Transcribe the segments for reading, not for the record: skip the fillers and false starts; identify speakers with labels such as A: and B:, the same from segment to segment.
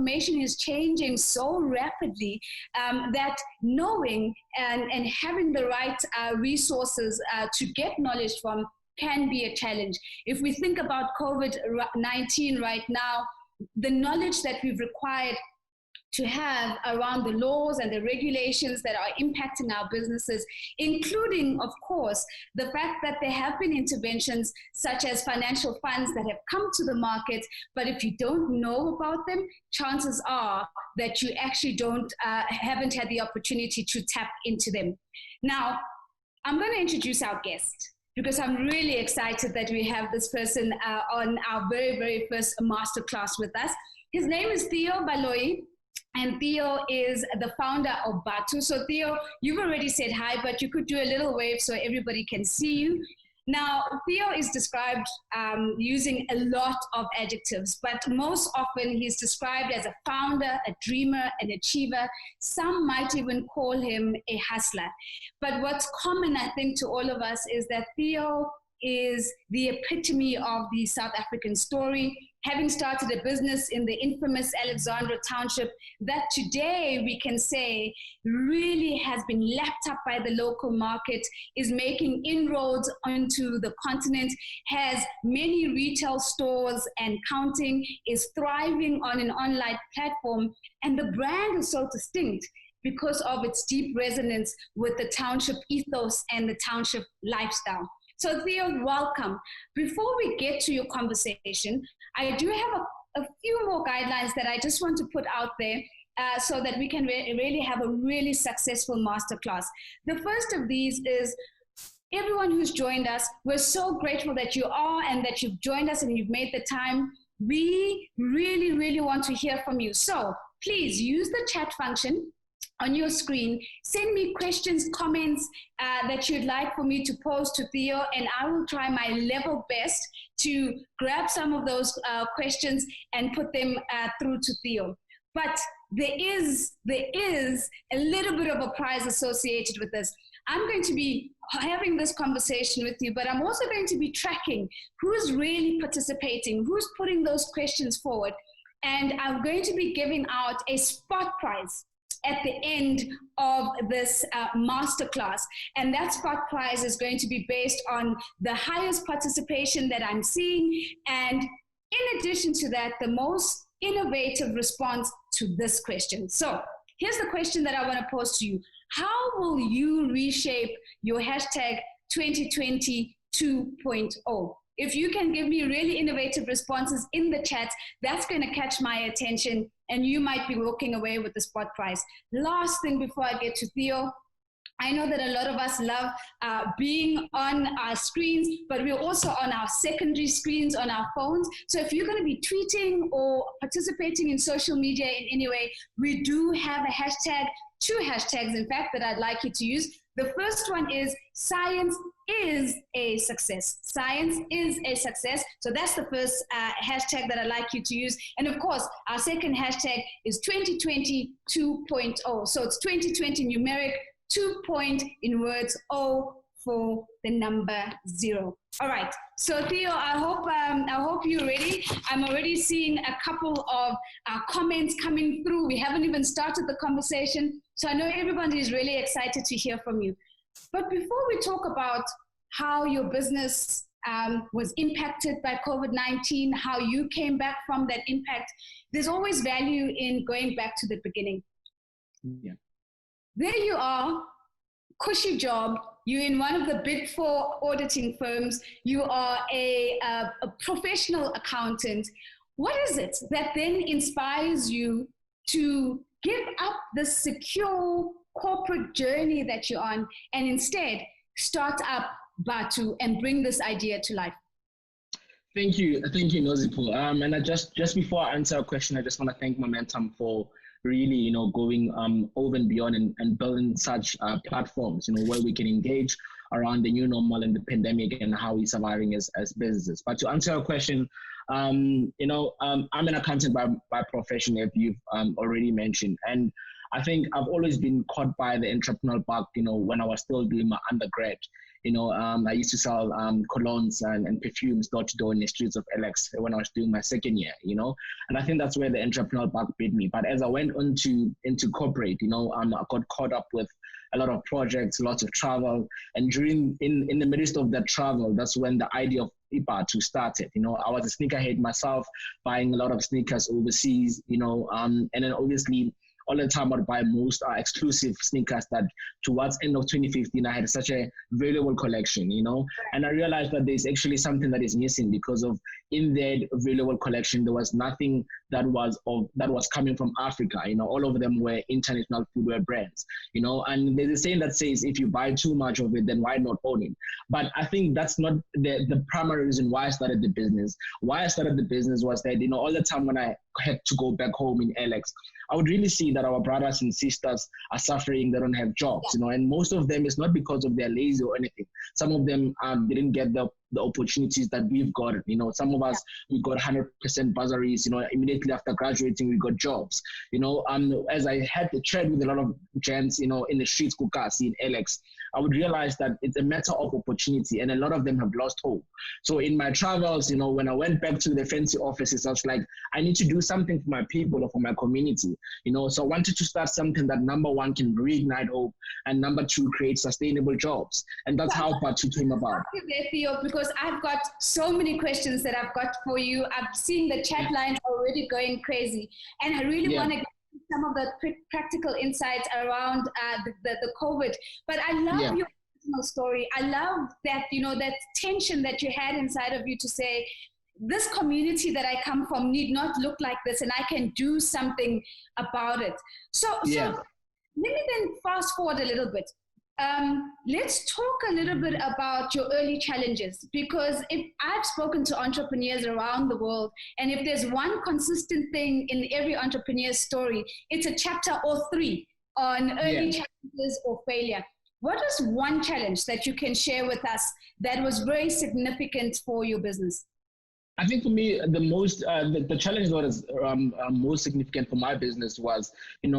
A: information is changing so rapidly that knowing and having the right resources to get knowledge from can be a challenge. If we think about COVID-19 right now, the knowledge that we've required to have around the laws and the regulations that are impacting our businesses, including, of course, the fact that there have been interventions such as financial funds that have come to the market, but if you don't know about them, chances are that you actually haven't had the opportunity to tap into them. Now, I'm going to introduce our guest, because I'm really excited that we have this person on our very, very first masterclass with us. His name is Theo Baloyi, and Theo is the founder of Bathu. So Theo, you've already said hi, but you could do a little wave so everybody can see you. Now, Theo is described using a lot of adjectives, but most often he's described as a founder, a dreamer, an achiever. Some might even call him a hustler. But what's common, I think, to all of us is that Theo is the epitome of the South African story, having started a business in the infamous Alexandra township that today we can say really has been lapped up by the local market, is making inroads onto the continent, has many retail stores and counting, is thriving on an online platform, and the brand is so distinct because of its deep resonance with the township ethos and the township lifestyle. So Theo, welcome. Before we get to your conversation, I do have a few more guidelines that I just want to put out there so that we can really have a really successful masterclass. The first of these is everyone who's joined us, we're so grateful that you are and that you've joined us and you've made the time. We really, really want to hear from you. So please use the chat function on your screen. Send me questions, comments that you'd like for me to pose to Theo, and I will try my level best to grab some of those questions and put them through to Theo. But there is a little bit of a prize associated with this. I'm going to be having this conversation with you, but I'm also going to be tracking who's really participating, who's putting those questions forward, and I'm going to be giving out a spot prize at the end of this masterclass. And that spot prize is going to be based on the highest participation that I'm seeing. And in addition to that, the most innovative response to this question. So here's the question that I want to pose to you. How will you reshape your hashtag 2020 2.0? If you can give me really innovative responses in the chat, that's going to catch my attention and you might be walking away with the spot prize. Last thing before I get to Theo, I know that a lot of us love being on our screens, but we're also on our secondary screens on our phones. So if you're going to be tweeting or participating in social media in any way, we do have a hashtag, 2 hashtags in fact, that I'd like you to use. The first one is science is a success. Science is a success. So that's the first hashtag that I'd like you to use. And of course, our second hashtag is 2020 2.0. So it's 2020 numeric, 2 point in words, O for the number 0. All right. So Theo, I hope you're ready. I'm already seeing a couple of comments coming through. We haven't even started the conversation. So I know everybody is really excited to hear from you. But before we talk about how your business was impacted by COVID-19, how you came back from that impact, there's always value in going back to the beginning.
B: Yeah.
A: There you are, cushy job. You're in one of the big 4 auditing firms. You are a professional accountant. What is it that then inspires you to give up the secure corporate journey that you're on and instead start up Bathu and bring this idea to life?
B: Thank you, Nozipo. And I just before I answer a question, I just want to thank Momentum for really, going over and beyond and building such platforms, where we can engage around the new normal and the pandemic and how we're surviving as businesses. But to answer your question, I'm an accountant by profession, if you've already mentioned, and I think I've always been caught by the entrepreneurial bug, when I was still doing my undergrad. I used to sell colognes and perfumes door to door in the streets of Alex when I was doing my second year, and I think that's where the entrepreneurial bug bit me. But as I went into corporate, I got caught up with a lot of projects, lots of travel, and in the midst of that travel, that's when the idea of Bathu started. I was a sneakerhead myself, buying a lot of sneakers overseas, and then obviously all the time I'd buy most exclusive sneakers that towards end of 2015, I had such a valuable collection, and I realized that there's actually something that is missing because of in that valuable collection, there was nothing that was coming from Africa. All of them were international footwear brands, and there's a saying that says, if you buy too much of it, then why not own it? But I think that's not the primary reason why I started the business. Why I started the business was that, all the time when I had to go back home in Alex, I would really see that our brothers and sisters are suffering. They don't have jobs, and most of them is not because of they're lazy or anything. Some of them didn't get the opportunities that we've got. Some of us, we got 100% bursaries, immediately after graduating, we got jobs, as I had to chat with a lot of gents, in the streets, Kukasi, in Alex, I would realize that it's a matter of opportunity, and a lot of them have lost hope. So in my travels, when I went back to the fancy offices, I was like, I need to do something for my people or for my community, so I wanted to start something that, number one, can reignite hope, and number two, create sustainable jobs. And that's how Bathu came about.
A: Theo, because I've got so many questions that I've got for you. I've seen the chat lines already going crazy, and I really want to get some of the practical insights around the COVID. But I love your personal story. I love that, that tension that you had inside of you to say, this community that I come from need not look like this, and I can do something about it. So let me then fast forward a little bit. Let's talk a little bit about your early challenges, because if I've spoken to entrepreneurs around the world, and if there's one consistent thing in every entrepreneur's story, it's a chapter or three on early challenges or failure. What is one challenge that you can share with us that was very significant for your business?
B: I think for me, the most the challenge that was most significant for my business was,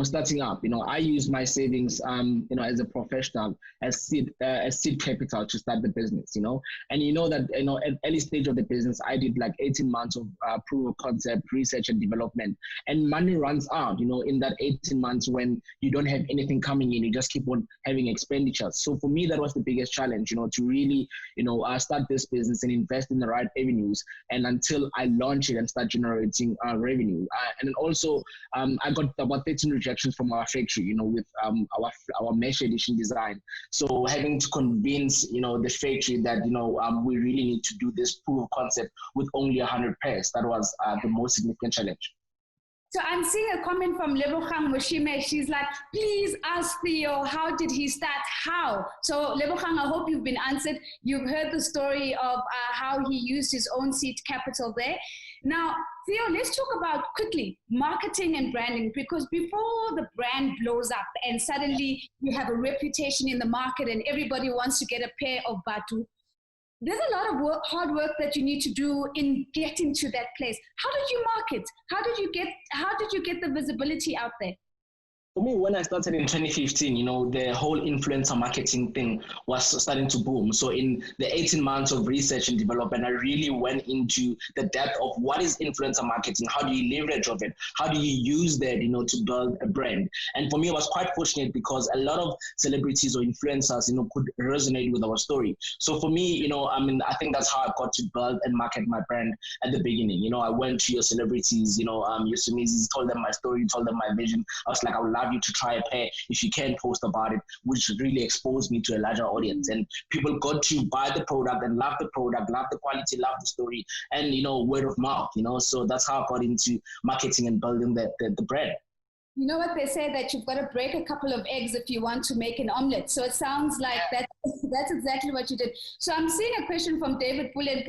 B: starting up. I used my savings, as a professional, as seed capital to start the business. And that, at early stage of the business, I did like 18 months of proof of concept, research and development, and money runs out. In that 18 months when you don't have anything coming in, you just keep on having expenditures. So for me, that was the biggest challenge. To really, start this business and invest in the right avenues, and until I launch it and start generating revenue. And then also, I got about 13 rejections from our factory, with our mesh edition design. So having to convince, the factory that, we really need to do this proof of concept with only 100 pairs. That was the most significant challenge.
A: So I'm seeing a comment from Lebogang Moshime. She's like, please ask Theo, how did he start? How? So Lebogang, I hope you've been answered. You've heard the story of how he used his own seed capital there. Now, Theo, let's talk about quickly marketing and branding, because before the brand blows up and suddenly you have a reputation in the market and everybody wants to get a pair of Bathu, there's a lot of hard work that you need to do in getting to that place. How did you market? How did you get the visibility out there?
B: For me, when I started in 2015, the whole influencer marketing thing was starting to boom. So in the 18 months of research and development, I really went into the depth of what is influencer marketing, how do you leverage of it, how do you use that, to build a brand. And for me, I was quite fortunate because a lot of celebrities or influencers, could resonate with our story. So for me, I think that's how I got to build and market my brand at the beginning. I went to your celebrities, your SMEs, told them my story, told them my vision. I was like, I would love you to try a pair if you can post about it, which really exposed me to a larger audience. And people got to buy the product and love the product, love the quality, love the story, and word of mouth. So that's how I got into marketing and building the brand.
A: You know what they say, that you've got to break a couple of eggs if you want to make an omelet. So it sounds like that's exactly what you did. So I'm seeing a question from David Pule.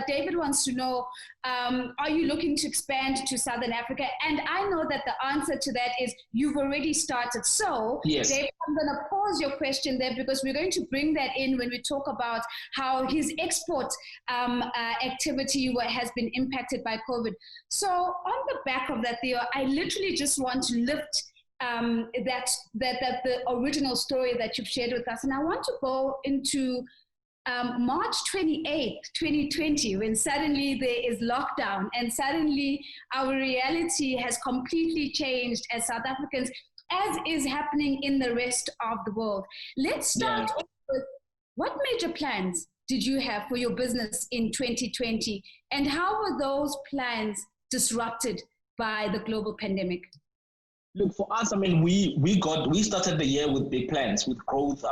A: David wants to know, are you looking to expand to Southern Africa? And I know that the answer to that is you've already started. So
B: yes.
A: David, I'm going to pause your question there because we're going to bring that in when we talk about how his export activity has been impacted by COVID. So on the back of that, Theo, I literally just want to lift that the original story that you've shared with us. And I want to go into March 28th, 2020, when suddenly there is lockdown and suddenly our reality has completely changed as South Africans, as is happening in the rest of the world. Let's start off with, what major plans did you have for your business in 2020, and how were those plans disrupted by the global pandemic?
B: Look, for us, I mean, we started the year with big plans, with growth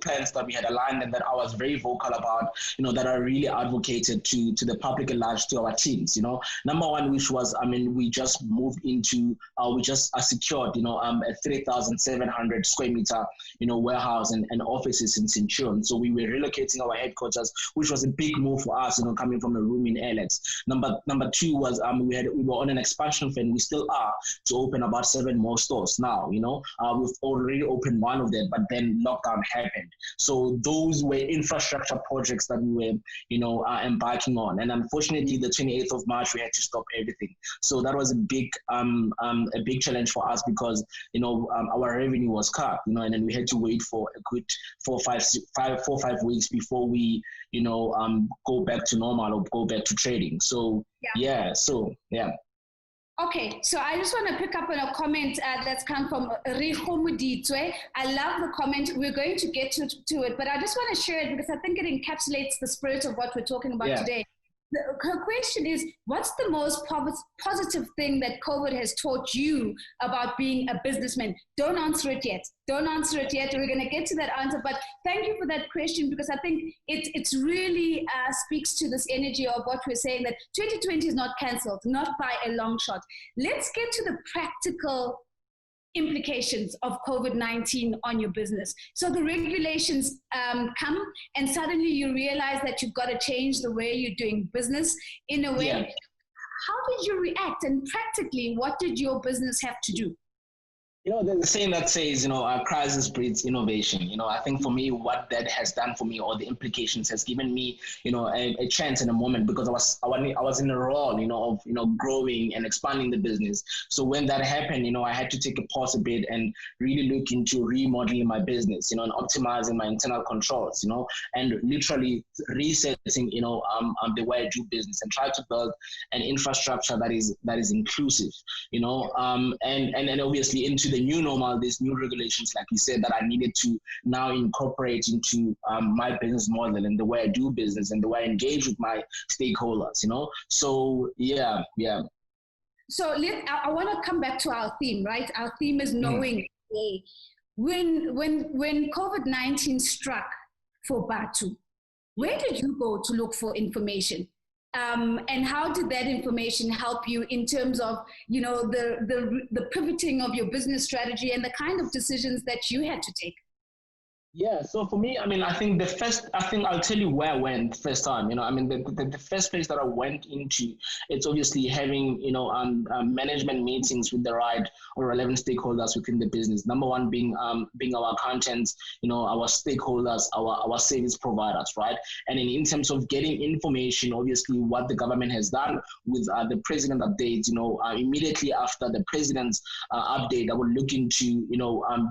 B: plans that we had aligned and that I was very vocal about, that I really advocated to the public at large, to our teams. Number one, which was, I mean, we just moved into, we just secured, a 3,700 square meter, warehouse and offices in Centurion. So we were relocating our headquarters, which was a big move for us, coming from a room in Alex. Number two was, we were on an expansion plan. We still are to open about 7 more stores now. We've already opened one of them, but then lockdown happened. So those were infrastructure projects that we were, embarking on. And unfortunately, the 28th of March, we had to stop everything. So that was a big challenge for us because, our revenue was cut, and then we had to wait for a good 4 or 5 weeks before we, go back to normal or go back to trading. So, yeah.
A: Okay, so I just want to pick up on a comment that's come from Rihomuditwe. I love the comment. We're going to get to it, but I just want to share it because I think it encapsulates the spirit of what we're talking about today. Her question is, what's the most positive thing that COVID has taught you about being a businessman? Don't answer it yet. We're going to get to that answer. But thank you for that question, because I think it's really speaks to this energy of what we're saying, that 2020 is not cancelled, not by a long shot. Let's get to the practical implications of COVID-19 on your business. So the regulations come and suddenly you realize that you've got to change the way you're doing business in a way. How did you react? And practically, what did your business have to do?
B: There's a saying that says, crisis breeds innovation. I think for me, what that has done for me, or the implications, has given me, a chance in a moment, because I was in a role, of, growing and expanding the business. So when that happened, I had to take a pause a bit and really look into remodeling my business, and optimizing my internal controls, and literally resetting, the way I do business, and try to build an infrastructure that is inclusive, and obviously into the new normal, there's new regulations, like you said, that I needed to now incorporate into my business model and the way I do business and the way I engage with my stakeholders, So, yeah.
A: So I want to come back to our theme, right? Our theme is knowing. When COVID-19 struck for Bathu, where did you go to look for information? And how did that information help you in terms of, the pivoting of your business strategy and the kind of decisions that you had to take?
B: Yeah, so for me, I mean, I think I'll tell you where I went first time. The first place that I went into, it's obviously having, management meetings with the right or relevant stakeholders within the business. Number one being our accountants, our stakeholders, our service providers, right? And in terms of getting information, obviously what the government has done with the president updates, immediately after the president's update, I will look into,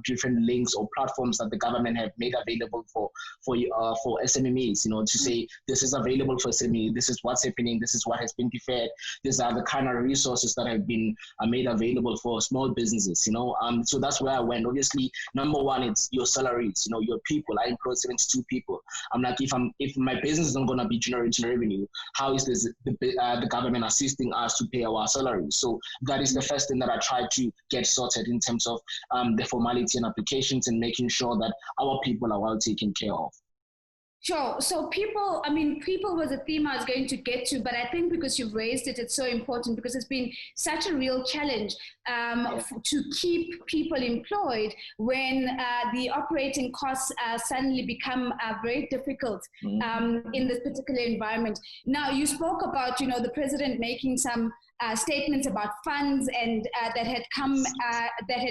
B: different links or platforms that the government have made available for SMEs, to say this is available for SME, this is what's happening, this is what has been deferred, these are the kind of resources that have been made available for small businesses, so that's where I went. Obviously, number one, it's your salaries, your people. I employ 72 people. I'm like, if my business isn't going to be generating revenue, how is the government assisting us to pay our salaries? So that is the first thing that I try to get sorted in terms of the formality and applications, and making sure that our people are well taken care of.
A: Sure. So people was a theme I was going to get to, but I think because you've raised it, it's so important, because it's been such a real challenge to keep people employed when the operating costs suddenly become very difficult in this particular environment. Now, you spoke about, the president making some statements about funds and that had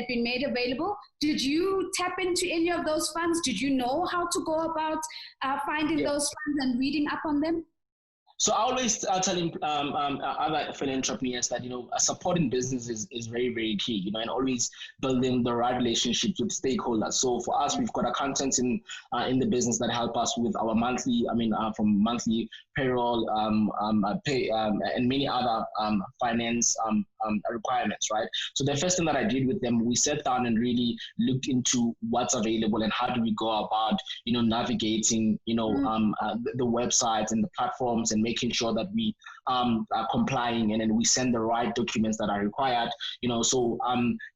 A: been made available. Did you tap into any of those funds? Did you know how to go about finding those funds and reading up on them?
B: So I always tell other fellow entrepreneurs that supporting business is very, very key. And always building the right relationships with stakeholders. So for us, we've got accountants in the business that help us with our monthly, from monthly payroll, pay, and many other finance requirements, right? So the first thing that I did with them, we sat down and really looked into what's available and how do we go about, navigating, the websites and the platforms and making sure that we are complying, and then we send the right documents that are required. So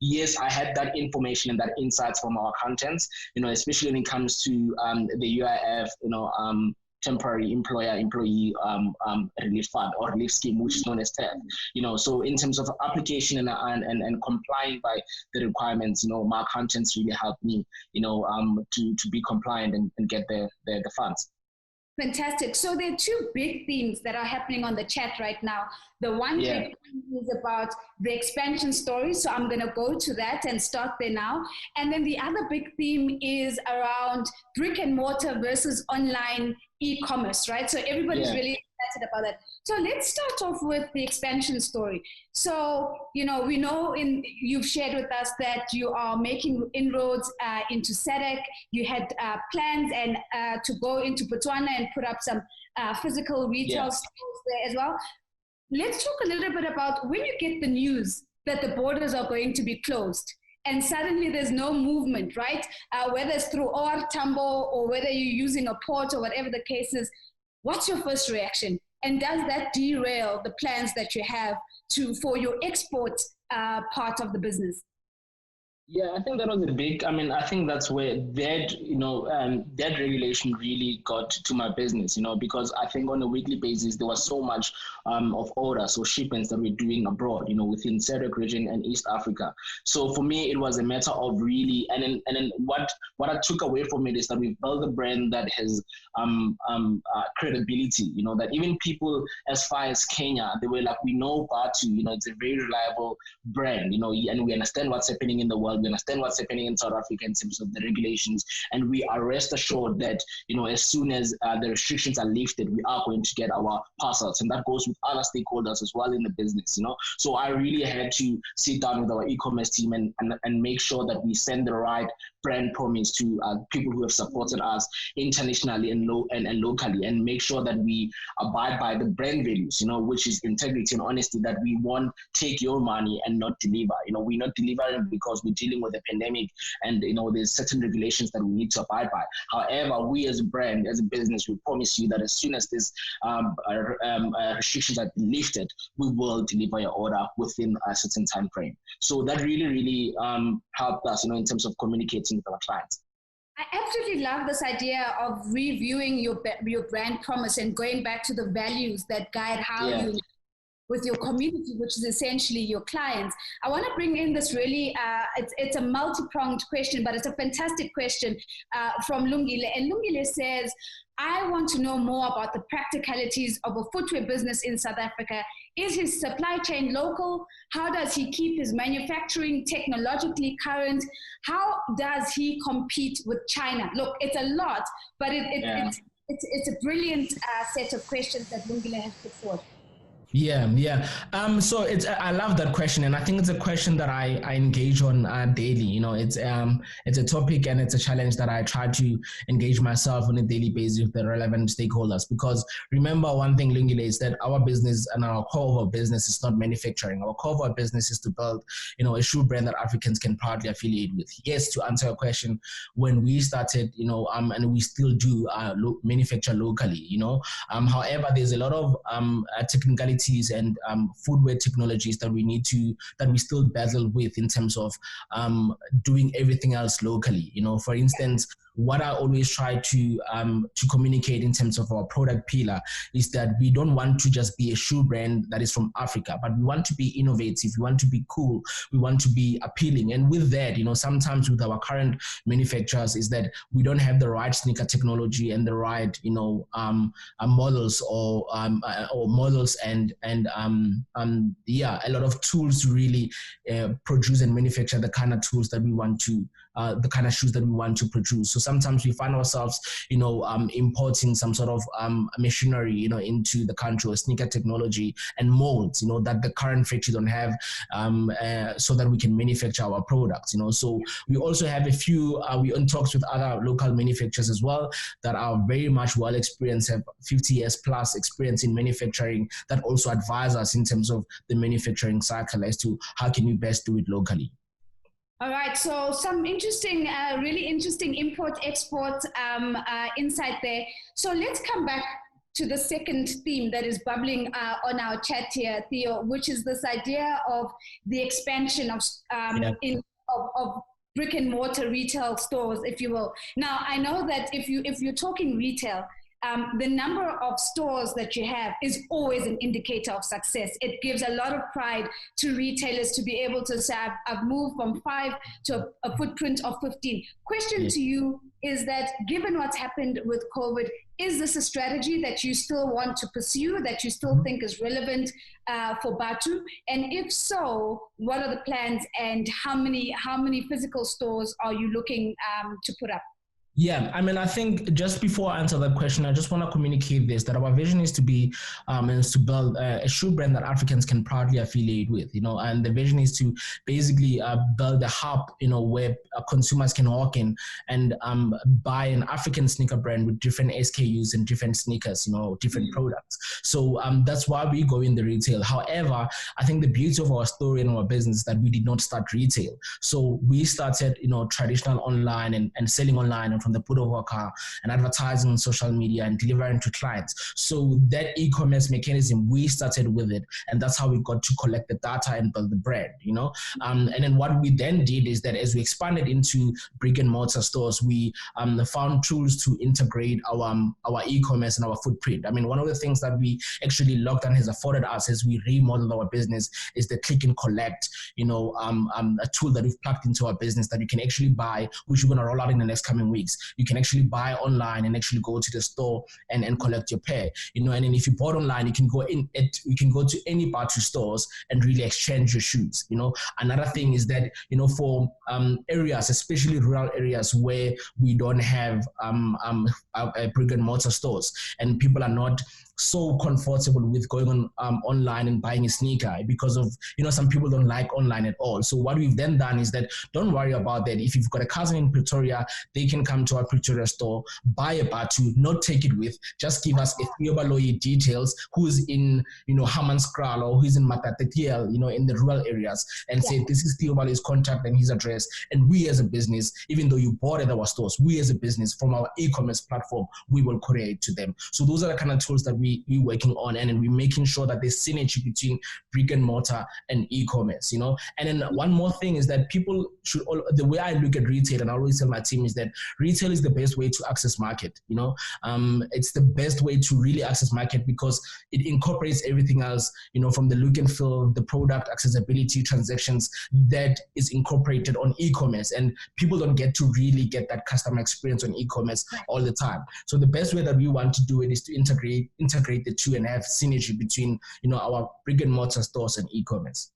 B: yes, I had that information and that insights from our accountants, especially when it comes to the UIF, temporary employee relief fund or relief scheme, which is known as TEF. So in terms of application and complying by the requirements, my accountants really helped me, to be compliant and get the funds.
A: Fantastic. So there are two big themes that are happening on the chat right now. The one big theme is about the expansion story. So I'm going to go to that and start there now. And then the other big theme is around brick and mortar versus online e-commerce, right? So everybody's really excited about that. So let's start off with the expansion story. So, we know you've shared with us that you are making inroads into SADC. You had plans and to go into Botswana and put up some physical retail stores there as well. Let's talk a little bit about when you get the news that the borders are going to be closed and suddenly there's no movement, right? Whether it's through OR Tambo or whether you're using a port or whatever the case is, what's your first reaction? And does that derail the plans that you have for your export part of the business?
B: Yeah, I think that was a big, I think that's where that regulation really got to my business, because I think on a weekly basis, there was so much of orders or shipments that we're doing abroad, within SADC region and East Africa. So for me, it was a matter of really, and then what I took away from it is that we've built a brand that has credibility, that even people as far as Kenya, they were like, we know Bathu, it's a very reliable brand, and we understand what's happening in the world. We understand what's happening in South Africa in terms of the regulations, and we are rest assured that as soon as the restrictions are lifted, we are going to get our parcels, and that goes with other stakeholders as well in the business. So I really had to sit down with our e-commerce team and make sure that we send the right brand promise to people who have supported us internationally and locally, and make sure that we abide by the brand values, which is integrity and honesty, that we won't take your money and not deliver. We're not delivering because we're dealing with a pandemic and, there's certain regulations that we need to abide by. However, we as a brand, as a business, we promise you that as soon as these restrictions are lifted, we will deliver your order within a certain time frame. So that really, really helped us, in terms of communicating with our clients.
A: I absolutely love this idea of reviewing your brand promise and going back to the values that guide how you with your community, which is essentially your clients. I want to bring in this really, it's a multi-pronged question, but it's a fantastic question from Lungile. And Lungile says, I want to know more about the practicalities of a footwear business in South Africa. Is his supply chain local? How does he keep his manufacturing technologically current? How does he compete with China? Look, it's a lot, but it's a brilliant set of questions that Lungile has put forth.
C: Yeah. So I love that question, and I think it's a question that I engage on daily. It's a topic and it's a challenge that I try to engage myself on a daily basis with the relevant stakeholders. Because remember one thing, Lungile, is that our business and our core of our business is not manufacturing. Our core of our business is to build, a shoe brand that Africans can proudly affiliate with. Yes, to answer your question, when we started, and we still do manufacture locally. However, there's a lot of technicality and footwear technologies that we still battle with in terms of doing everything else locally. For instance, what I always try to communicate in terms of our product pillar is that we don't want to just be a shoe brand that is from Africa, but we want to be innovative, we want to be cool, we want to be appealing. And with that, sometimes with our current manufacturers is that we don't have the right sneaker technology and the right, models or models and a lot of tools to really produce and manufacture the kind of tools that we want to the kind of shoes that we want to produce. So sometimes we find ourselves, importing some sort of machinery, into the country, or sneaker technology and molds, that the current factory don't have, so that we can manufacture our products. So we also have a few. We're in talks with other local manufacturers as well that are very much well experienced, have 50 years plus experience in manufacturing, that also advise us in terms of the manufacturing cycle as to how can we best do it locally.
A: All right, so some interesting, really interesting import-export insight there. So let's come back to the second theme that is bubbling on our chat here, Theo, which is this idea of the expansion of brick and mortar retail stores, if you will. Now, I know that if you're talking retail, the number of stores that you have is always an indicator of success. It gives a lot of pride to retailers to be able to say, I've moved from 5 to a footprint of 15. Question to you is that, given what's happened with COVID, is this a strategy that you still want to pursue, that you still think is relevant for Bathu? And if so, what are the plans, and how many physical stores are you looking to put up?
C: Yeah, I think just before I answer that question, I just want to communicate this, that our vision is to be, is to build a shoe brand that Africans can proudly affiliate with, and the vision is to basically build a hub, where consumers can walk in and buy an African sneaker brand with different SKUs and different sneakers, different products. So that's why we go in the retail. However, I think the beauty of our story and our business is that we did not start retail. So we started, traditional online and selling online, and from the put of our car and advertising on social media and delivering to clients. So that e-commerce mechanism, we started with it, and that's how we got to collect the data and build the brand, and then what we then did is that as we expanded into brick and mortar stores, we found tools to integrate our e-commerce and our footprint. One of the things that we actually lockdown has afforded us as we remodeled our business is the click and collect, a tool that we've plugged into our business that you can actually buy, which we're going to roll out in the next coming weeks. You can actually buy online and actually go to the store and collect your pair, and then if you bought online, you can go to any Bathu stores and really exchange your shoes. Another thing is that, for areas, especially rural areas where we don't have brick and mortar stores, and people are not so comfortable with going on online and buying a sneaker because of, some people don't like online at all. So what we've then done is that, don't worry about that. If you've got a cousin in Pretoria, they can come to our Pretoria store, buy a Bathu, not take it with, just give us a Theo Baloyi details, who's in, Hammanskraal or who's in Matatetiel, in the rural areas, and say, this is Theo Baloyi's contact and his address. And we as a business, even though you bought at our stores, we as a business from our e-commerce platform, we will courier it to them. So those are the kind of tools that we're working on, and we're making sure that there's synergy between brick and mortar and e-commerce, And then one more thing is that people should, the way I look at retail, and I always tell my team, is that retail is the best way to access market, it's the best way to really access market because it incorporates everything else, from the look and feel, the product, accessibility, transactions that is incorporated on e-commerce, and people don't get to really get that customer experience on e-commerce all the time. So the best way that we want to do it is to integrate the two and have synergy between, our brick and mortar stores and e-commerce.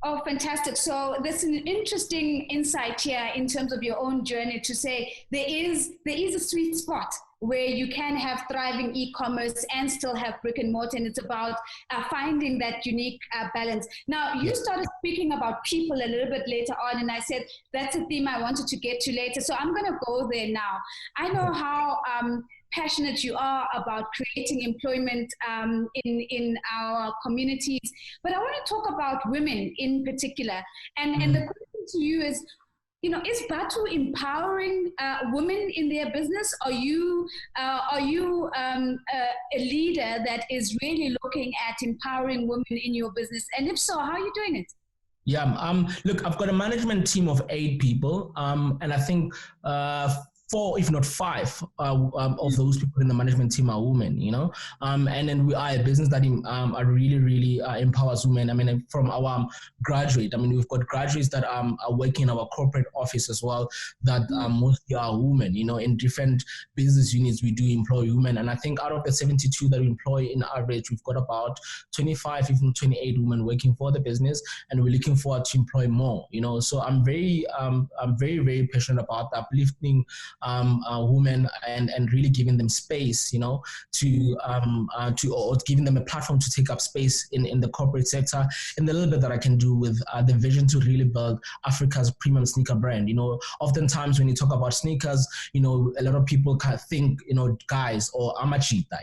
A: Oh, fantastic. So there's an interesting insight here in terms of your own journey to say there is a sweet spot where you can have thriving e-commerce and still have brick and mortar, and it's about finding that unique balance. Now, you started speaking about people a little bit later on, and I said that's a theme I wanted to get to later, so I'm going to go there now. I know how passionate you are about creating employment in our communities, but I want to talk about women in particular. And the question to you is, is Bathu empowering women in their business? Are you a leader that is really looking at empowering women in your business? And if so, how are you doing it?
C: Yeah, look, I've got a management team of 8 people, and I think 4, if not 5, of those people in the management team are women, and then we are a business that really empowers women. I mean, from our graduate, I mean, we've got graduates that are working in our corporate office as well, that mostly are women. In different business units, we do employ women, and I think out of the 72 that we employ in average, we've got about 25, even 28 women working for the business, and we're looking forward to employ more. So I'm very very passionate about uplifting women and really giving them space, or giving them a platform to take up space in the corporate sector, and the little bit that I can do with the vision to really build Africa's premium sneaker brand. Oftentimes when you talk about sneakers, a lot of people can think, guys or amachita,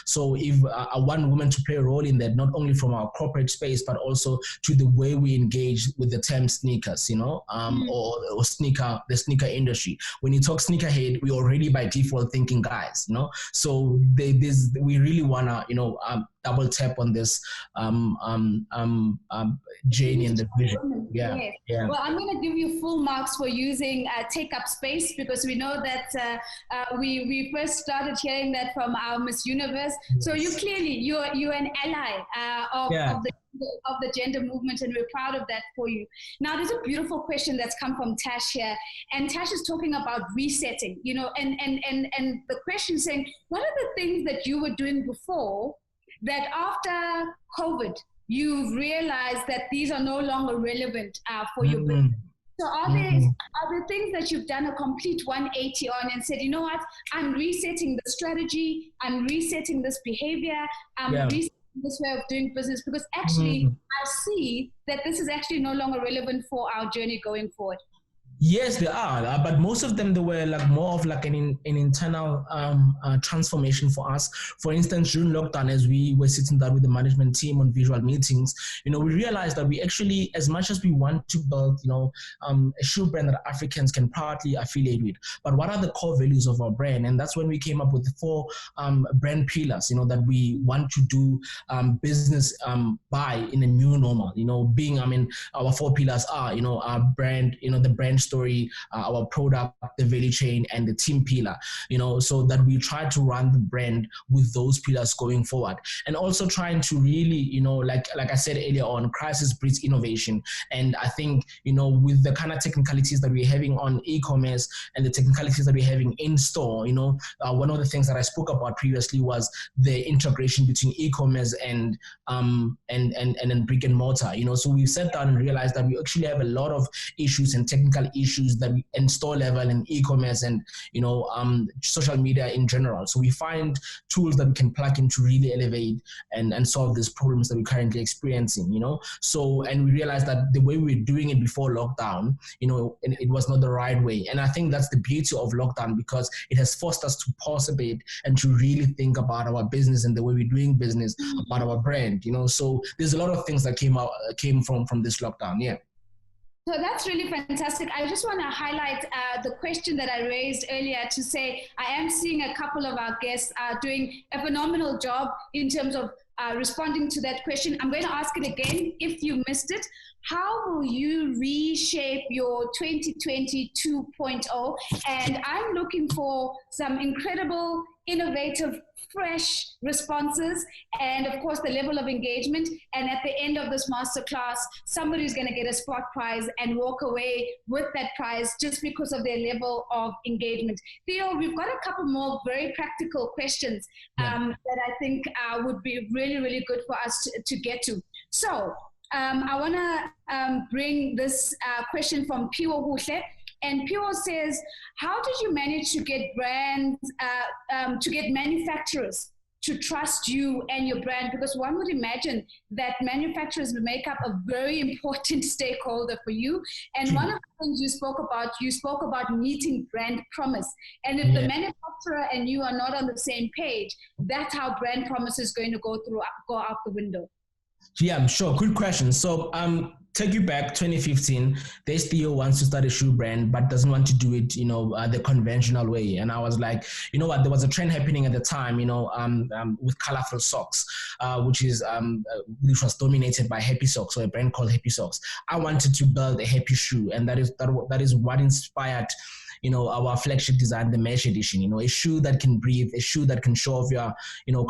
C: so if I want women to play a role in that, not only from our corporate space, but also to the way we engage with the term sneakers, or the sneaker industry. When you talk sneakerhead, we already by default thinking guys, so we really wanna, double tap on this journey and the vision. Yeah.
A: Yes.
C: Yeah.
A: Well, I'm going to give you full marks for using take up space, because we know that we first started hearing that from our Miss Universe. Yes. So you're an ally of the gender movement, and we're proud of that for you. Now, there's a beautiful question that's come from Tash here, and Tash is talking about resetting, and the question saying, what are the things that you were doing before that after COVID, you've realized that these are no longer relevant for your business? So are there things that you've done a complete 180 on and said, you know what, I'm resetting the strategy, I'm resetting this behavior, I'm resetting this way of doing business, because actually I see that this is actually no longer relevant for our journey going forward?
C: Yes, they are, but most of them, they were like more of like an internal transformation for us. For instance, during lockdown, as we were sitting down with the management team on visual meetings, we realized that we actually, as much as we want to build, a shoe brand that Africans can proudly affiliate with, but what are the core values of our brand? And that's when we came up with the 4 brand pillars, that we want to do business by in a new normal. Our 4 pillars are, our brand, the brand story, our product, the value chain, and the team pillar, so that we try to run the brand with those pillars going forward. And also trying to really, like I said earlier on, crisis breeds innovation. And I think, with the kind of technicalities that we're having on e-commerce and the technicalities that we're having in store, one of the things that I spoke about previously was the integration between e-commerce and brick and mortar, so we sat down and realized that we actually have a lot of issues and technical issues that we in store level and e-commerce and social media in general. So we find tools that we can plug in to really elevate and solve these problems that we're currently experiencing. And we realized that the way we were doing it before lockdown, it was not the right way. And I think that's the beauty of lockdown, because it has forced us to pause a bit and to really think about our business and the way we're doing business, about our brand. So there's a lot of things that came from this lockdown. Yeah.
A: So that's really fantastic. I just want to highlight the question that I raised earlier to say I am seeing a couple of our guests doing a phenomenal job in terms of responding to that question. I'm going to ask it again if you missed it. How will you reshape your 2020 2.0? And I'm looking for some incredible, innovative, fresh responses, and of course the level of engagement. And at the end of this masterclass, somebody's going to get a spot prize and walk away with that prize just because of their level of engagement. Theo, we've got a couple more very practical questions that I think would be really, really good for us to get to. So I want to bring this question from Piwo Huhle. And Piwo says, how did you manage to get brands, to get manufacturers to trust you and your brand? Because one would imagine that manufacturers will make up a very important stakeholder for you. And one of the things you spoke about meeting brand promise. And if the manufacturer and you are not on the same page, that's how brand promise is going to go out the window.
C: Yeah, sure. Good question. So take you back 2015, this Theo wants to start a shoe brand, but doesn't want to do it, the conventional way. And I was like, you know what, there was a trend happening at the time, with colorful socks, which was dominated by Happy Socks, or a brand called Happy Socks. I wanted to build a happy shoe, and that is what inspired our flagship design, the mesh edition, a shoe that can breathe, a shoe that can show off your,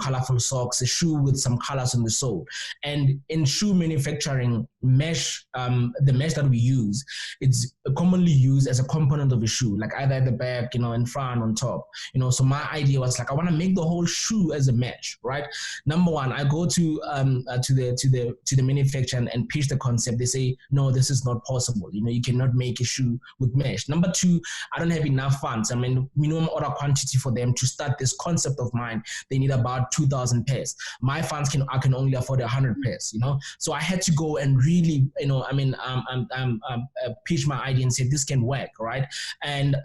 C: colorful socks, a shoe with some colors on the sole. And in shoe manufacturing, mesh, the mesh that we use, it's commonly used as a component of a shoe, like either at the back, in front, on top. So my idea was like, I want to make the whole shoe as a mesh, right? Number one, I go to the manufacturer and pitch the concept. They say, no, this is not possible. You cannot make a shoe with mesh. Number two, I don't have enough funds. I mean, minimum order quantity for them to start this concept of mine, they need about 2,000 pairs. My funds I can only afford 100 pairs. So I had to go and really, pitch my idea and say this can work, right? And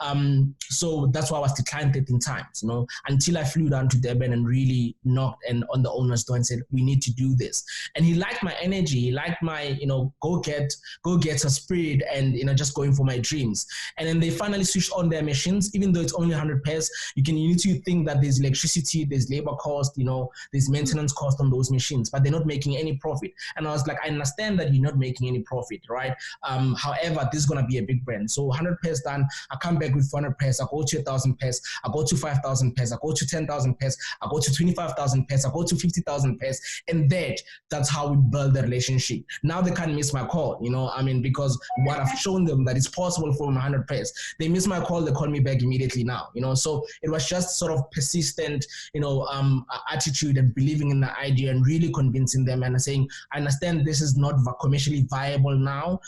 C: so that's why I was declined 13 times, until I flew down to Durban and really knocked on the owner's door and said, we need to do this. And he liked my energy, he liked my, go get a spirit and, just going for my dreams. And then they finally switched on their machines, even though it's only 100 pairs. You need to think that there's electricity, there's labor cost, there's maintenance cost on those machines, but they're not making any profit. And I was like, I understand that you're not making any profit, right? However, this is going to be a big brand. So 100 pairs done, I come back with 400 pairs, I go to 1,000 pairs, I go to 5,000 pairs, I go to 10,000 pairs, I go to 25,000 pairs, I go to 50,000 pairs. And that's how we build the relationship. Now they can't miss my call, because what I've shown them that it's possible for 100 pairs. They miss my call, they call me back immediately now, So it was just sort of persistent, attitude and believing in the idea and really convincing them and saying, I understand this is not commercially viable now,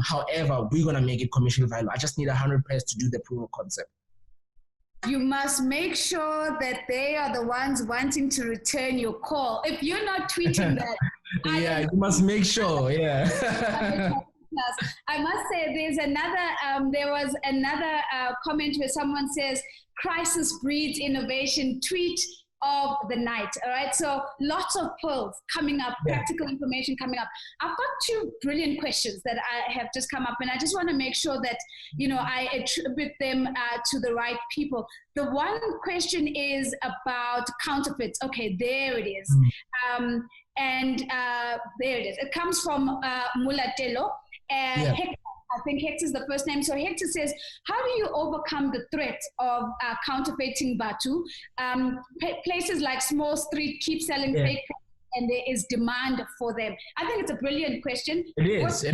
C: however, we're going to make it commercially viable. I just need 100 pairs to do the proof of concept.
A: You must make sure that they are the ones wanting to return your call. If you're not tweeting that,
C: you must make sure. Yeah.
A: I must say, there was another comment where someone says, "Crisis breeds innovation." Tweet of the night. All right. So lots of polls coming up, practical information coming up. I've got two brilliant questions that I have just come up, and I just want to make sure that, I attribute them to the right people. The one question is about counterfeits. Okay, there it is. There it is. It comes from Mulatelo. Hector, I think Hector's the first name. So Hector says, how do you overcome the threat of counterfeiting Bathu? Places like Small Street keep selling fake, and there is demand for them. I think it's a brilliant question.
C: It is.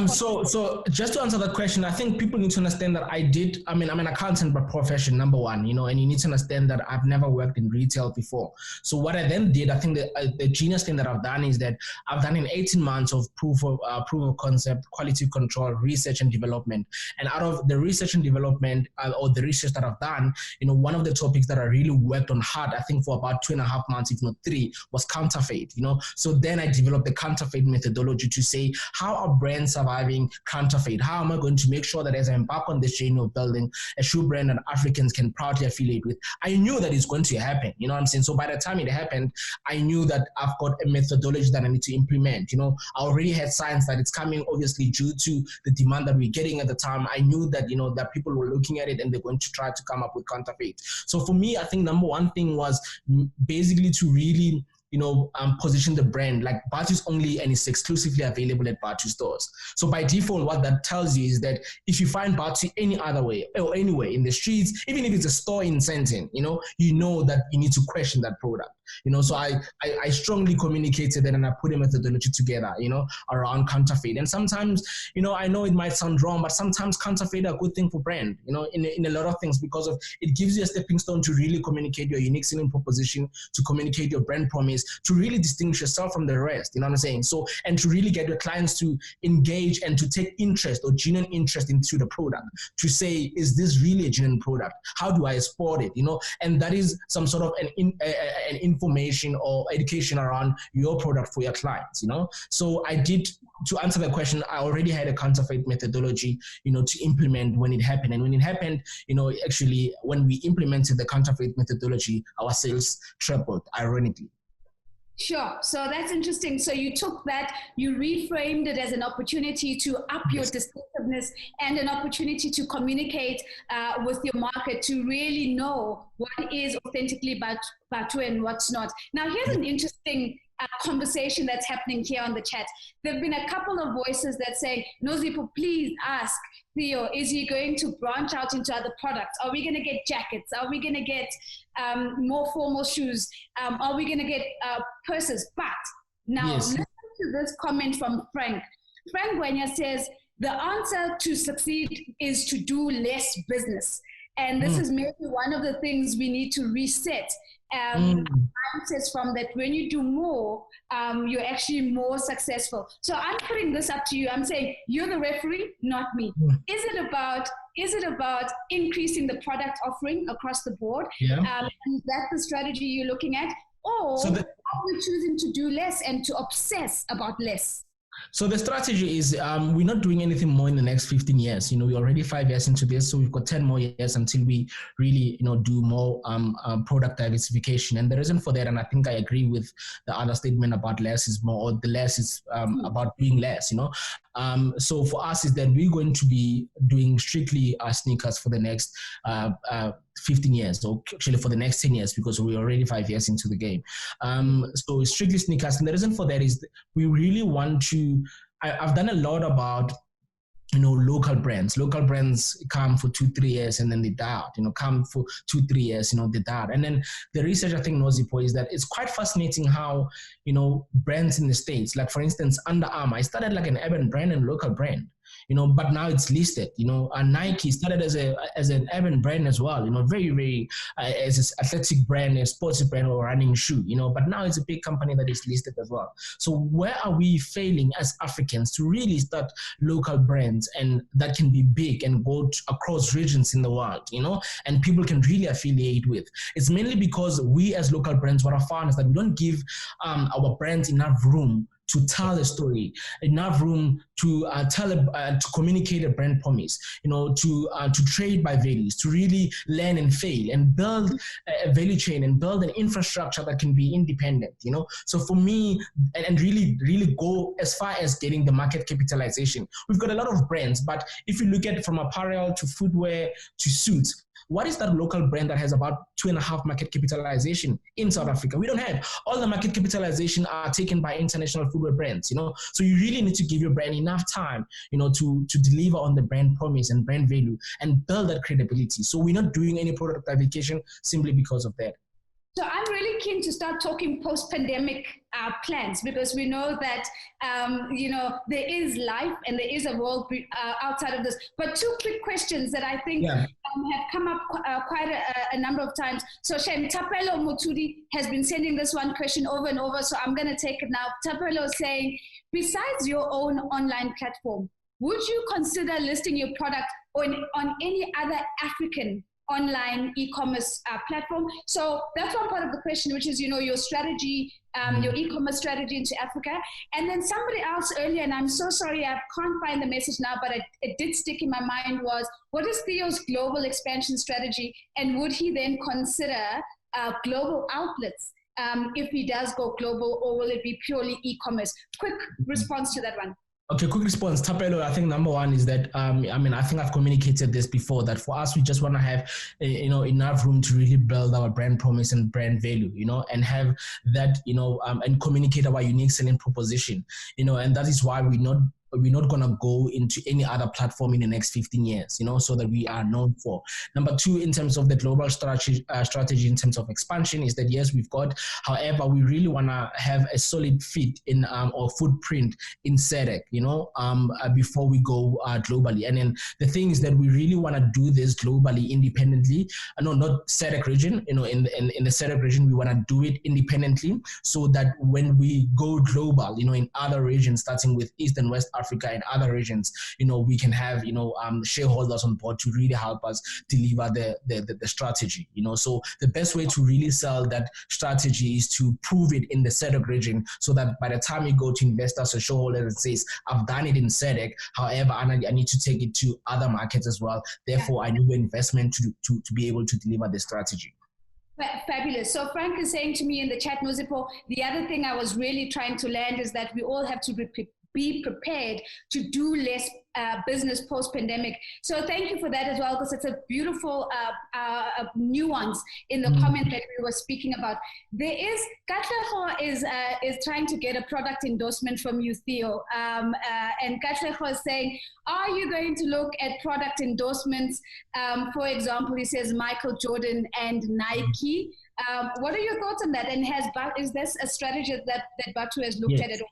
C: So just to answer that question, I think people need to understand that I'm an accountant by profession, number one, and you need to understand that I've never worked in retail before. So what I then did, I think the genius thing that I've done is that I've done 18 months of proof of concept, quality control, research and development. And out of the research and development or the research that I've done, one of the topics that I really worked on hard, I think for about 2.5 months, if not 3, was counterfeit, So then I developed the counterfeit methodology to say, how are brands surviving counterfeit? How am I going to make sure that as I embark on this journey of building a shoe brand that Africans can proudly affiliate with? I knew that it's going to happen, you know what I'm saying? So by the time it happened, I knew that I've got a methodology that I need to implement. I already had signs that it's coming, obviously due to the demand that we're getting at the time. I knew that, that people were looking at it and they're going to try to come up with counterfeit. So for me, I think number one thing was basically to really position the brand like Bathu is only and it's exclusively available at Bathu stores. So by default, what that tells you is that if you find Bathu any other way or anywhere in the streets, even if it's a store in Sentin, you know that you need to question that product. So I strongly communicated that and I put a methodology together, around counterfeit. And sometimes, I know it might sound wrong, but sometimes counterfeit are a good thing for brand, in a lot of things, because of it gives you a stepping stone to really communicate your unique selling proposition, to communicate your brand promise, to really distinguish yourself from the rest, you know what I'm saying? So, and to really get your clients to engage and to take interest or genuine interest into the product, to say, is this really a genuine product? How do I export it? And that is some sort of an information or education around your product for your clients, So I did, to answer the question, I already had a counterfeit methodology, to implement when it happened. And when it happened, actually, when we implemented the counterfeit methodology, our sales tripled, ironically.
A: Sure. So that's interesting. So you took that, you reframed it as an opportunity to up your distinctiveness and an opportunity to communicate with your market, to really know what is authentically Bathu and what's not. Now, here's an interesting conversation that's happening here on the chat. There have been a couple of voices that say, Nozipho, please ask Theo, is he going to branch out into other products? Are we going to get jackets? Are we going to get more formal shoes? Are we going to get purses? But now,
C: Yes.
A: listen to this comment from Frank. Frank Gwenya says, the answer to succeed is to do less business. And this is maybe one of the things we need to reset. Mindsets from that when you do more, you're actually more successful. So I'm putting this up to you. I'm saying you're the referee, not me. Is it about increasing the product offering across the board?
C: Yeah.
A: Is that the strategy you're looking at? Or are we choosing to do less and to obsess about less?
C: So the strategy is we're not doing anything more in the next 15 years. We're already 5 years into this, so we've got 10 more years until we really, do more product diversification. And the reason for that, and I think I agree with the other statement about less is more, or the less is about doing less. So for us is that we're going to be doing strictly sneakers for the next 15 years, or actually for the next 10 years, because we're already 5 years into the game. So strictly sneakers. And the reason for that is we really want to, I've done a lot about, local brands. Local brands come for 2-3 years and then they die out, come for 2-3 years, they die out. And then the research, I think, Nozipo, is that it's quite fascinating how, brands in the States, like for instance, Under Armour, I started like an urban brand and local brand. But now it's listed, and Nike started as an urban brand as well, very, very, as an athletic brand, a sports brand or running shoe, but now it's a big company that is listed as well. So where are we failing as Africans to really start local brands and that can be big and go across regions in the world, and people can really affiliate with? It's mainly because we as local brands, what I found is that we don't give our brands enough room to tell a story, enough room to to communicate a brand promise, to trade by values, to really learn and fail and build a value chain and build an infrastructure that can be independent, So for me, and really, really go as far as getting the market capitalization. We've got a lot of brands, but if you look at from apparel to footwear to suits, what is that local brand that has about 2.5 market capitalization in South Africa? We don't have. All the market capitalization are taken by international footwear brands, So you really need to give your brand enough time, to deliver on the brand promise and brand value and build that credibility. So we're not doing any product diversification simply because of that.
A: So I'm really keen to start talking post-pandemic plans, because we know that, there is life and there is a world outside of this. But 2 quick questions that I think have come up quite a number of times. So Shem, Tapelo Mutudi has been sending this one question over and over, so I'm going to take it now. Tapelo is saying, besides your own online platform, would you consider listing your product on any other African online e-commerce platform? So that's one part of the question, which is, your strategy, your e-commerce strategy into Africa. And then somebody else earlier, and I'm so sorry, I can't find the message now, but it did stick in my mind, was what is Theo's global expansion strategy? And would he then consider global outlets if he does go global, or will it be purely e-commerce? Quick response to that one.
C: Okay, quick response. Tapelo, I think number one is that, I think I've communicated this before, that for us, we just want to have, enough room to really build our brand promise and brand value, and have that, and communicate our unique selling proposition, and that is why we're not going to go into any other platform in the next 15 years, so that we are known for. Number 2, in terms of the global strategy in terms of expansion, is that yes, we've got, however, we really want to have a solid fit in or footprint in SADC, before we go globally. And then the thing is that we really want to do this globally independently. No, not SADC region, in the SADC region, we want to do it independently, so that when we go global, in other regions, starting with East and West Africa and other regions, we can have, shareholders on board to really help us deliver the strategy, So the best way to really sell that strategy is to prove it in the SADC region, so that by the time you go to investors or shareholders and says, I've done it in SADC, however, I need to take it to other markets as well. Therefore, I need the investment to be able to deliver the strategy.
A: Fabulous. So Frank is saying to me in the chat, Nozipo, the other thing I was really trying to land is that we all have to be prepared to do less business post-pandemic. So thank you for that as well, because it's a beautiful nuance in the comment that we were speaking about. There is, Katleho is trying to get a product endorsement from you, Theo. And Katleho is saying, are you going to look at product endorsements? For example, he says Michael Jordan and Nike. What are your thoughts on that? And is this a strategy that Bathu has looked at all?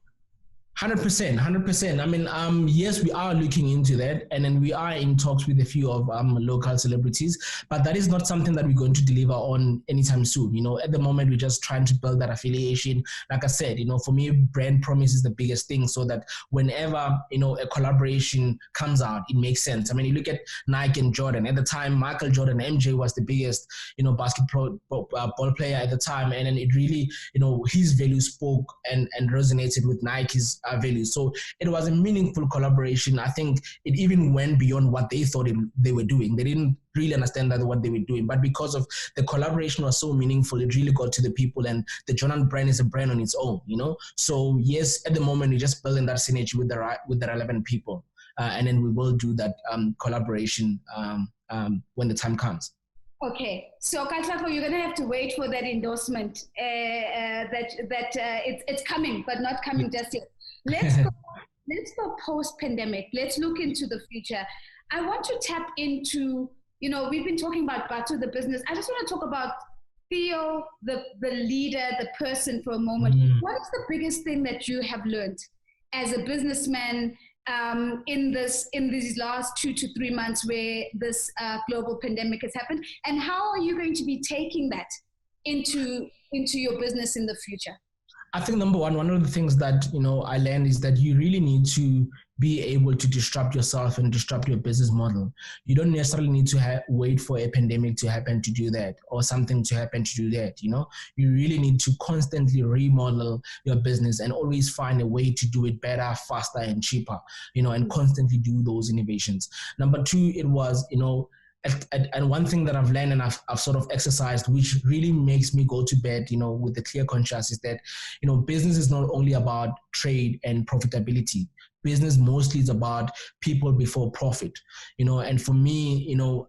C: 100%. I mean, yes, we are looking into that, and then we are in talks with a few of local celebrities, but that is not something that we're going to deliver on anytime soon. You know, at the moment, we're just trying to build that affiliation. Like I said, you know, for me, brand promise is the biggest thing, so that whenever, you know, a collaboration comes out, it makes sense. I mean, you look at Nike and Jordan. At the time, Michael Jordan, MJ was the biggest, you know, basketball ball player at the time, and then it really, you know, his value spoke and resonated with Nike's value. So it was a meaningful collaboration. I think it even went beyond what they thought they were doing. They didn't really understand that what they were doing, but because of the collaboration was so meaningful, it really got to the people, and the Jordan brand is a brand on its own, you know. So yes, at the moment we're just building that synergy with the relevant people, and then we will do that collaboration when the time comes.
A: Okay, so Katlako, you're gonna have to wait for that endorsement. It's coming, but not coming just yet. Let's go post-pandemic. Let's look into the future. I want to tap into, you know, we've been talking about Bathu, the business. I just want to talk about Theo, the leader, the person for a moment. What is the biggest thing that you have learned as a businessman in these last 2 to 3 months where this global pandemic has happened? And how are you going to be taking that into your business in the future?
C: I think number one of the things that, you know, I learned is that you really need to be able to disrupt yourself and disrupt your business model. You don't necessarily need to wait for a pandemic to happen to do that, or something to happen to do that. You know, you really need to constantly remodel your business and always find a way to do it better, faster, and cheaper, you know, and constantly do those innovations. Number two, it was, you know, and one thing that I've learned and I've sort of exercised, which really makes me go to bed, you know, with a clear conscience, is that, you know, business is not only about trade and profitability. Business mostly is about people before profit, you know. And for me, you know,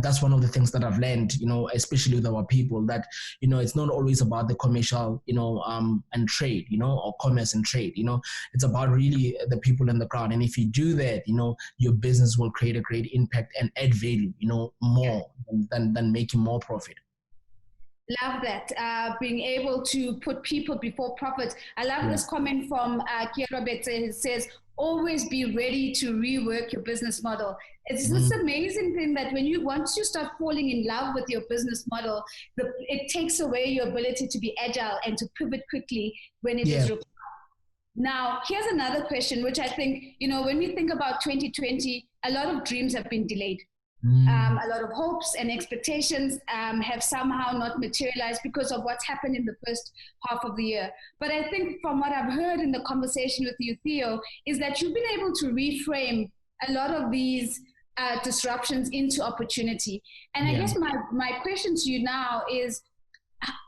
C: that's one of the things that I've learned, you know, especially with our people, that, you know, it's not always about the commercial, you know, and trade, you know, or commerce and trade, you know. It's about really the people on the ground. And if you do that, you know, your business will create a great impact and add value, you know, more than making more profit.
A: Love that, being able to put people before profit. I love this comment from Kierobetse. It says, always be ready to rework your business model. It's this amazing thing that once you start falling in love with your business model, it takes away your ability to be agile and to pivot quickly when it is required. Now, here's another question, which I think, you know, when we think about 2020, a lot of dreams have been delayed. A lot of hopes and expectations have somehow not materialized because of what's happened in the first half of the year. But I think from what I've heard in the conversation with you, Theo, is that you've been able to reframe a lot of these disruptions into opportunity. And I guess my question to you now is,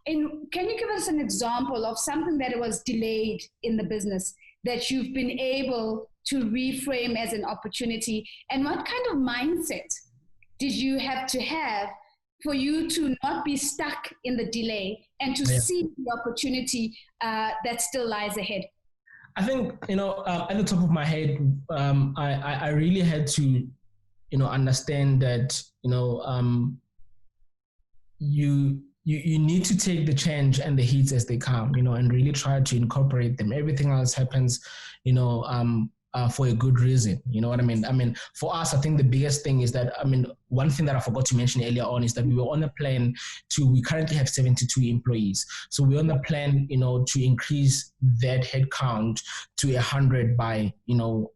A: can you give us an example of something that was delayed in the business that you've been able to reframe as an opportunity? And what kind of mindset did you have to have for you to not be stuck in the delay and to see the opportunity that still lies ahead?
C: I think, you know, at the top of my head, I really had to, you know, understand that, you know, you need to take the change and the hits as they come, you know, and really try to incorporate them. Everything else happens, you know, for a good reason. You know what I mean? I mean, for us, I think the biggest thing is that, I mean, one thing that I forgot to mention earlier on is that we were on a plan we currently have 72 employees. So we're on the plan, you know, to increase that head count to 100 by, you know,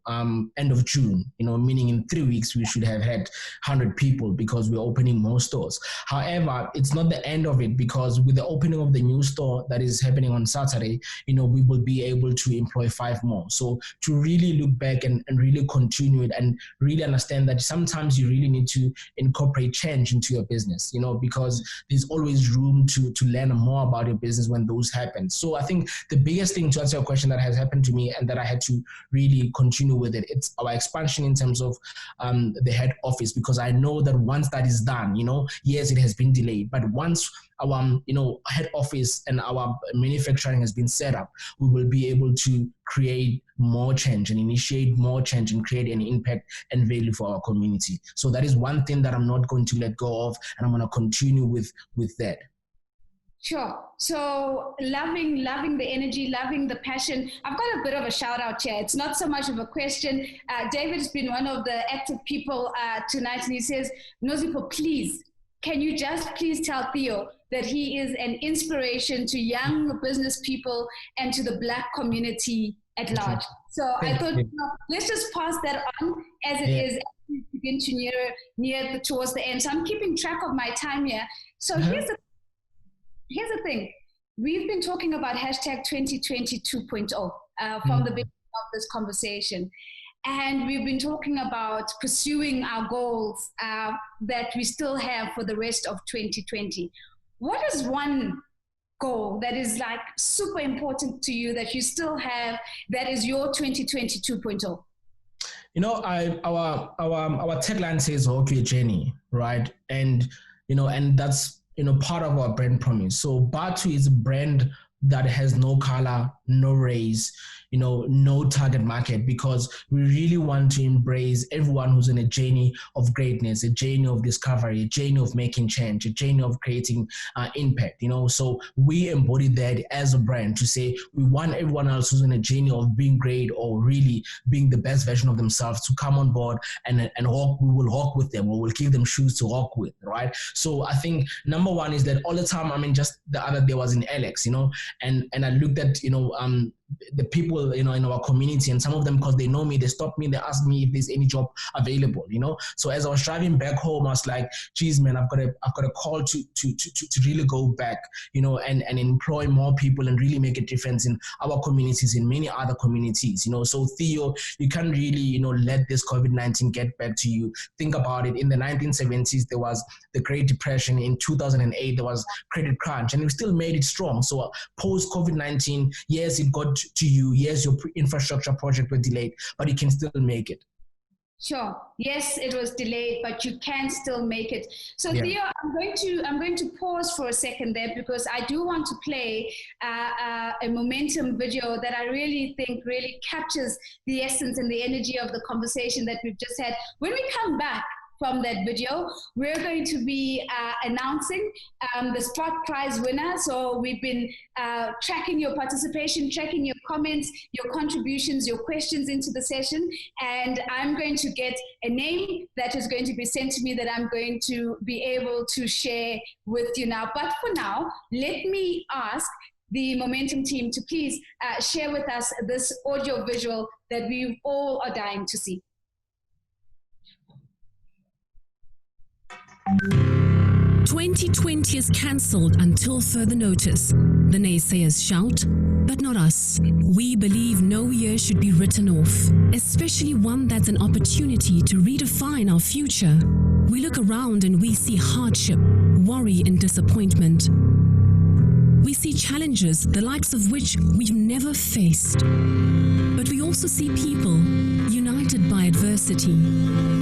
C: end of June, you know, meaning in 3 weeks, we should have had 100 people because we're opening more stores. However, it's not the end of it, because with the opening of the new store that is happening on Saturday, you know, we will be able to employ 5 more. So to really look back and really continue it and really understand that sometimes you really need to incorporate change into your business, you know, because there's always room to learn more about your business when those happen. So I think the biggest thing, to answer your question, that has happened to me and that I had to really continue with it. It's our expansion in terms of the head office, because I know that once that is done, yes, it has been delayed, but once our head office and our manufacturing has been set up, we will be able to create more change and initiate more change and create an impact and value for our community. So that is one thing that I'm not going to let go of, and I'm going to continue with that.
A: Sure. So loving the energy, loving the passion. I've got a bit of a shout out here. It's not so much of a question. David's been one of the active people tonight, and he says, Nozipho, please, can you just please tell Theo that he is an inspiration to young business people and to the Black community at large. So I thought, let's just pass that on as it is, as we begin to near towards the end. So I'm keeping track of my time here. So here's the thing. We've been talking about hashtag 2020 2.0 from the beginning of this conversation. And we've been talking about pursuing our goals that we still have for the rest of 2020. What is one goal that is like super important to you that you still have that is your 2020 2.0? Our
C: tagline says walk your journey, right? And that's part of our brand promise. So Bathu is a brand that has no color, no race, no target market, because we really want to embrace everyone who's in a journey of greatness, a journey of discovery, a journey of making change, a journey of creating impact, So we embody that as a brand to say we want everyone else who's in a journey of being great or really being the best version of themselves to come on board and walk. We will walk with them. We will give them shoes to walk with, right? So I think number one is that all the time, just the other day was in Alex, and I looked at, the people, in our community, and some of them, because they know me, they stopped me, they asked me if there's any job available, So as I was driving back home, I was like, geez, man, I've got a call to really go back, and employ more people and really make a difference in our communities, in many other communities, So Theo, you can't really, let this COVID-19 get back to you. Think about it. In the 1970s, there was the Great Depression. In 2008, there was credit crunch, and we still made it strong. So post COVID-19, yes, it got to you. Yes, your infrastructure project was delayed, but you can still make it.
A: Sure. Yes, it was delayed, but you can still make it. So Theo, I'm going to pause for a second there, because I do want to play a momentum video that I really think really captures the essence and the energy of the conversation that we've just had. When we come back from that video, we're going to be announcing the Spot Prize winner. So we've been tracking your participation, tracking your comments, your contributions, your questions into the session. And I'm going to get a name that is going to be sent to me that I'm going to be able to share with you now. But for now, let me ask the Momentum team to please share with us this audio visual that we all are dying to see.
D: 2020 is cancelled until further notice. The naysayers shout, but not us. We believe no year should be written off, especially one that's an opportunity to redefine our future. We look around and we see hardship, worry, and disappointment. We see challenges, the likes of which we've never faced. But we also see people united by adversity,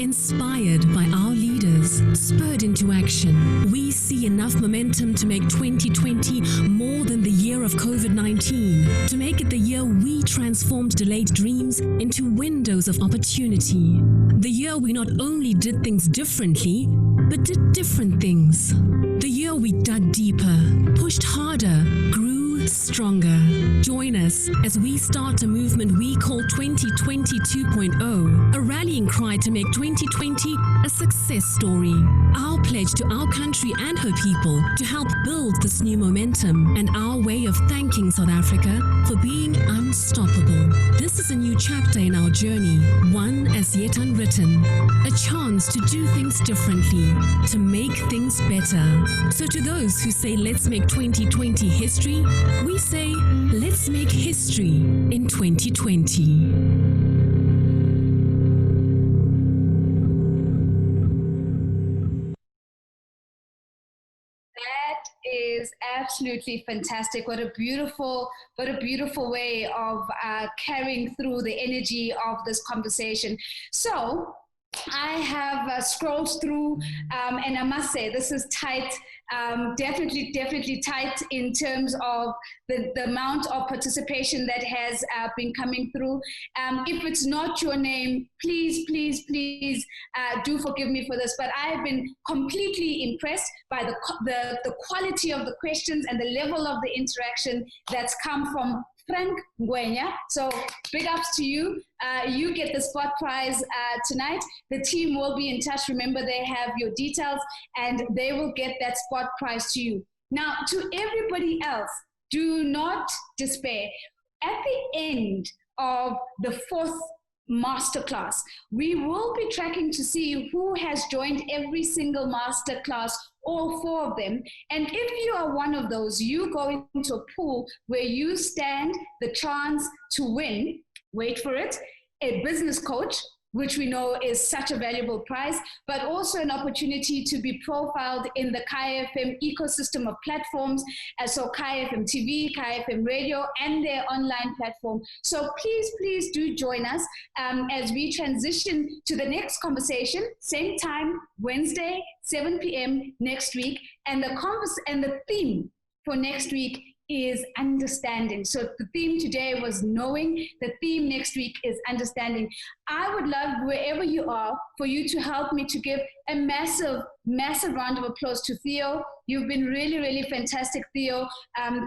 D: inspired by our leaders, spurred into action. We see enough momentum to make 2020 more than the year of COVID-19, to make it the year we transformed delayed dreams into windows of opportunity. The year we not only did things differently, but did different things. The year we dug deeper, pushed harder, grew stronger. Join us as we start a movement we call 2020 2.0, a rallying cry to make 2020 a success story. Our pledge to our country and her people to help build this new momentum, and our way of thanking South Africa for being unstoppable. This is a new chapter in our journey, one as yet unwritten, a chance to do things differently, to make things better. So to those who say let's make 2020 history, we say let's make history in 2020.
A: Is absolutely fantastic. What a beautiful way of carrying through the energy of this conversation. So I have scrolled through, and I must say this is tight. Definitely tight in terms of the amount of participation that has been coming through. If it's not your name, please do forgive me for this, but I have been completely impressed by the quality of the questions and the level of the interaction that's come from Frank Ngwenya. So big ups to you. You get the spot prize tonight. The team will be in touch. Remember, they have your details and they will get that spot prize to you. Now, to everybody else, do not despair. At the end of the 4th masterclass, we will be tracking to see who has joined every single masterclass, all 4 of them. And if you are one of those, you go into a pool where you stand the chance to win, wait for it, a business coach, which we know is such a valuable prize, but also an opportunity to be profiled in the Kaya FM ecosystem of platforms, so Kaya FM TV, Kaya FM radio, and their online platform. So please do join us as we transition to the next conversation, same time, Wednesday, 7 p.m. next week. And the theme for next week is understanding. So the theme today was knowing. The theme next week is understanding. I would love, wherever you are, for you to help me to give a massive round of applause to Theo. You've been really fantastic, Theo.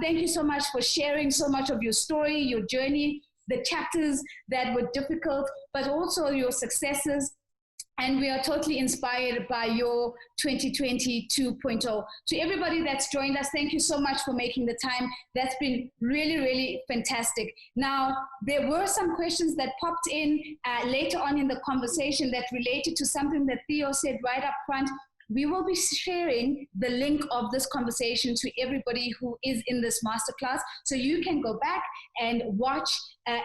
A: Thank you so much for sharing so much of your story, your journey, the chapters that were difficult, but also your successes. And we are totally inspired by your 2020 2.0. To everybody that's joined us, thank you so much for making the time. That's been really fantastic. Now, there were some questions that popped in later on in the conversation that related to something that Theo said right up front. We will be sharing the link of this conversation to everybody who is in this masterclass. So you can go back and watch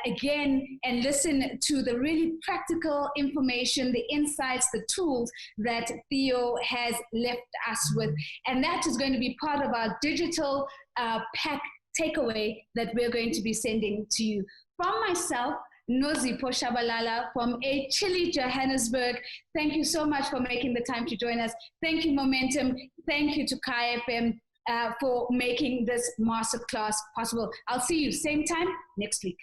A: again and listen to the really practical information, the insights, the tools that Theo has left us with. And that is going to be part of our digital pack takeaway that we're going to be sending to you. From myself, Nozipho Shabalala from a chilly Johannesburg. Thank you so much for making the time to join us. Thank you, Momentum. Thank you to Kaya FM for making this masterclass possible. I'll see you same time next week.